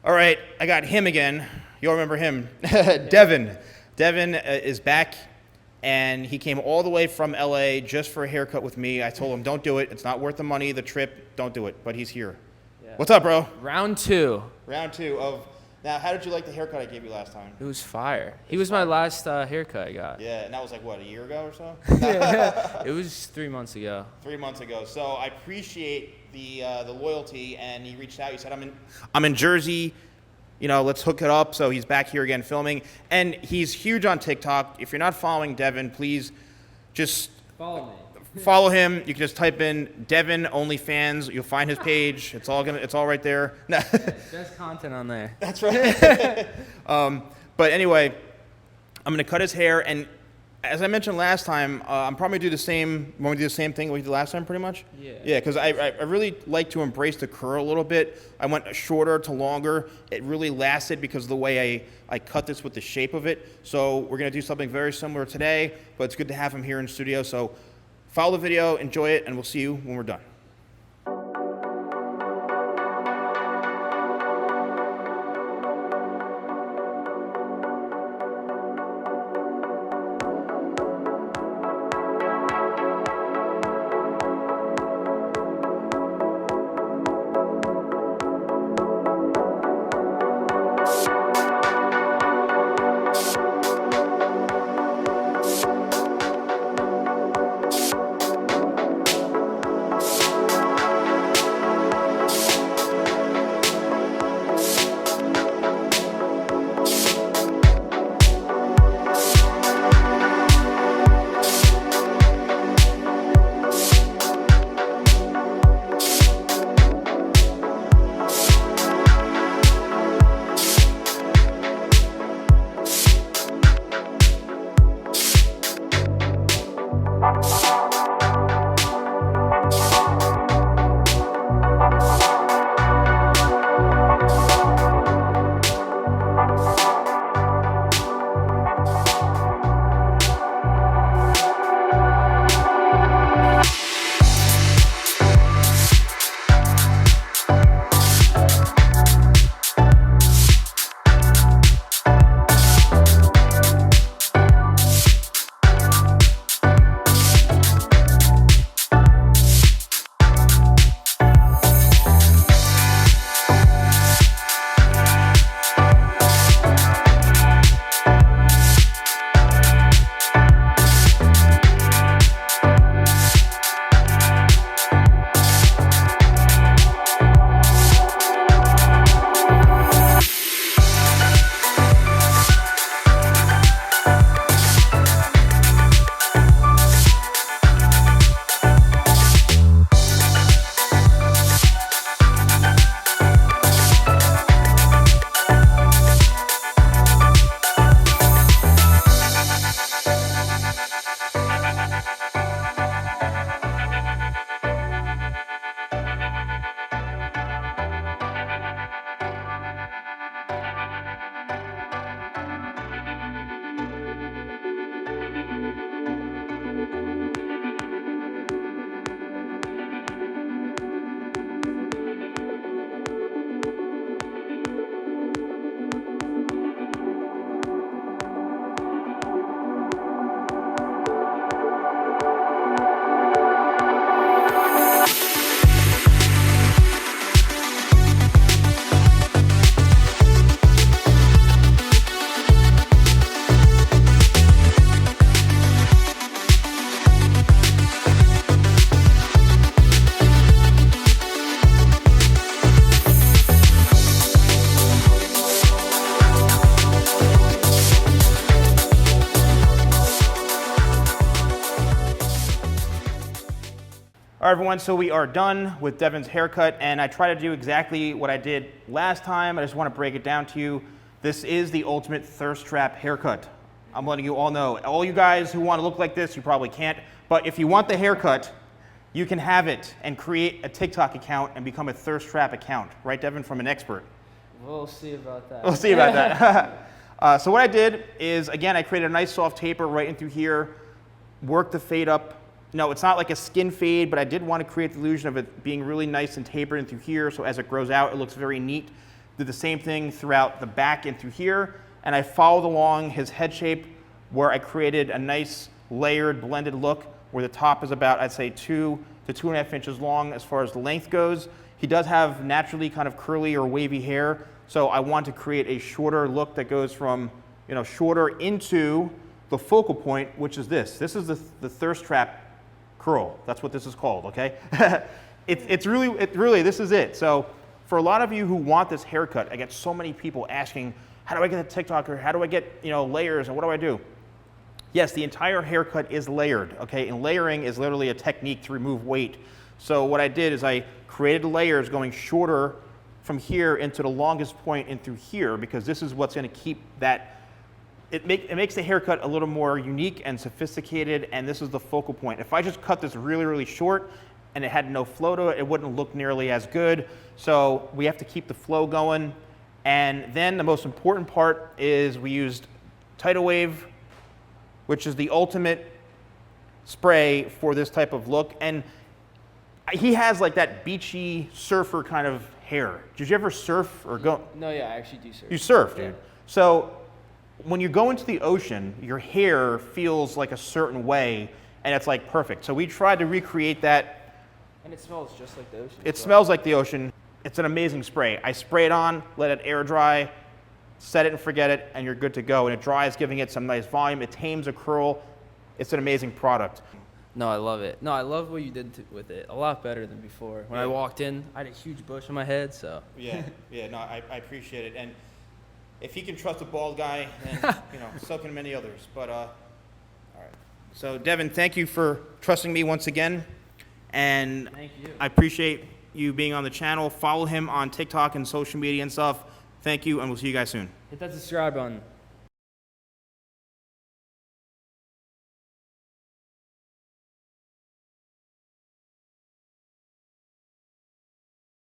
All right, I got him again. You'll remember him. Devin. Devin is back, and he came all the way from LA just for a haircut with me. I told him, don't do it. It's not worth the money, the trip. Don't do it. But he's here. Yeah. What's up, bro? Round two. Round two of... Now, how did you like the haircut I gave you last time? It was fire. He was my last haircut I got. Yeah, and that was like, what, a year ago or so? Yeah, it was 3 months ago. 3 months ago. So I appreciate the loyalty, and he reached out. He said, I'm in Jersey. You know, let's hook it up. So he's back here again filming. And he's huge on TikTok. If you're not following Devin, please just... Follow me. Follow him. You can just type in Devin OnlyFans. You'll find his page. It's all right there. Best content on there. That's right. But anyway, I'm gonna cut his hair, and as I mentioned last time, I'm probably gonna do the same. Want to do the same thing we did last time, pretty much? Yeah. Yeah, because I really like to embrace the curl a little bit. I went shorter to longer. It really lasted because of the way I cut this with the shape of it. So we're gonna do something very similar today, but it's good to have him here in studio. So follow the video, enjoy it, and we'll see you when we're done. All right, everyone, so we are done with Devin's haircut, and I try to do exactly what I did last time. I just want to break it down to you. This is the ultimate thirst trap haircut. I'm letting you all know. All you guys who want to look like this, you probably can't, but if you want the haircut, you can have it and create a TikTok account and become a thirst trap account. Right, Devin, from an expert? We'll see about that. We'll see about that. So what I did is, again, I created a nice soft taper right in through here, worked the fade up. No, it's not like a skin fade, but I did want to create the illusion of it being really nice and tapered in through here, so as it grows out, it looks very neat. did the same thing throughout the back and through here, and I followed along his head shape where I created a nice layered blended look where the top is about, I'd say 2 to 2.5 inches long as far as the length goes. He does have naturally kind of curly or wavy hair, so I want to create a shorter look that goes from, you know, shorter into the focal point, which is this. This is the thirst trap curl. That's what this is called, okay? It's really, this is it. So for a lot of you who want this haircut, I get so many people asking, how do I get a TikTok, or how do I get, you know, layers, and what do I do? Yes, the entire haircut is layered, okay? And layering is literally a technique to remove weight. So what I did is I created layers going shorter from here into the longest point and through here, because this is what's gonna keep that, it makes the haircut a little more unique and sophisticated, and this is the focal point. If I just cut this really, really short and it had no flow to it, it wouldn't look nearly as good. So we have to keep the flow going. And then the most important part is we used Tidal Wave, which is the ultimate spray for this type of look. And he has like that beachy surfer kind of hair. Did you ever surf or go? No, yeah, I actually do surf. You surf, dude. Yeah. So when you go into the ocean, your hair feels like a certain way, and it's like perfect. So we tried to recreate that. And it smells just like the ocean. It smells like the ocean. It's an amazing spray. I spray it on, let it air dry, set it and forget it, and you're good to go. And it dries, giving it some nice volume. It tames a curl. It's an amazing product. No, I love it. No, I love what you did with it. A lot better than before. When I walked in, I had a huge bush on my head, so. Yeah, no, I appreciate it. And if he can trust a bald guy, then, you know, so can many others. But, all right. So, Devin, thank you for trusting me once again. And Thank you. I appreciate you being on the channel. Follow him on TikTok and social media and stuff. Thank you, and we'll see you guys soon. Hit that subscribe button.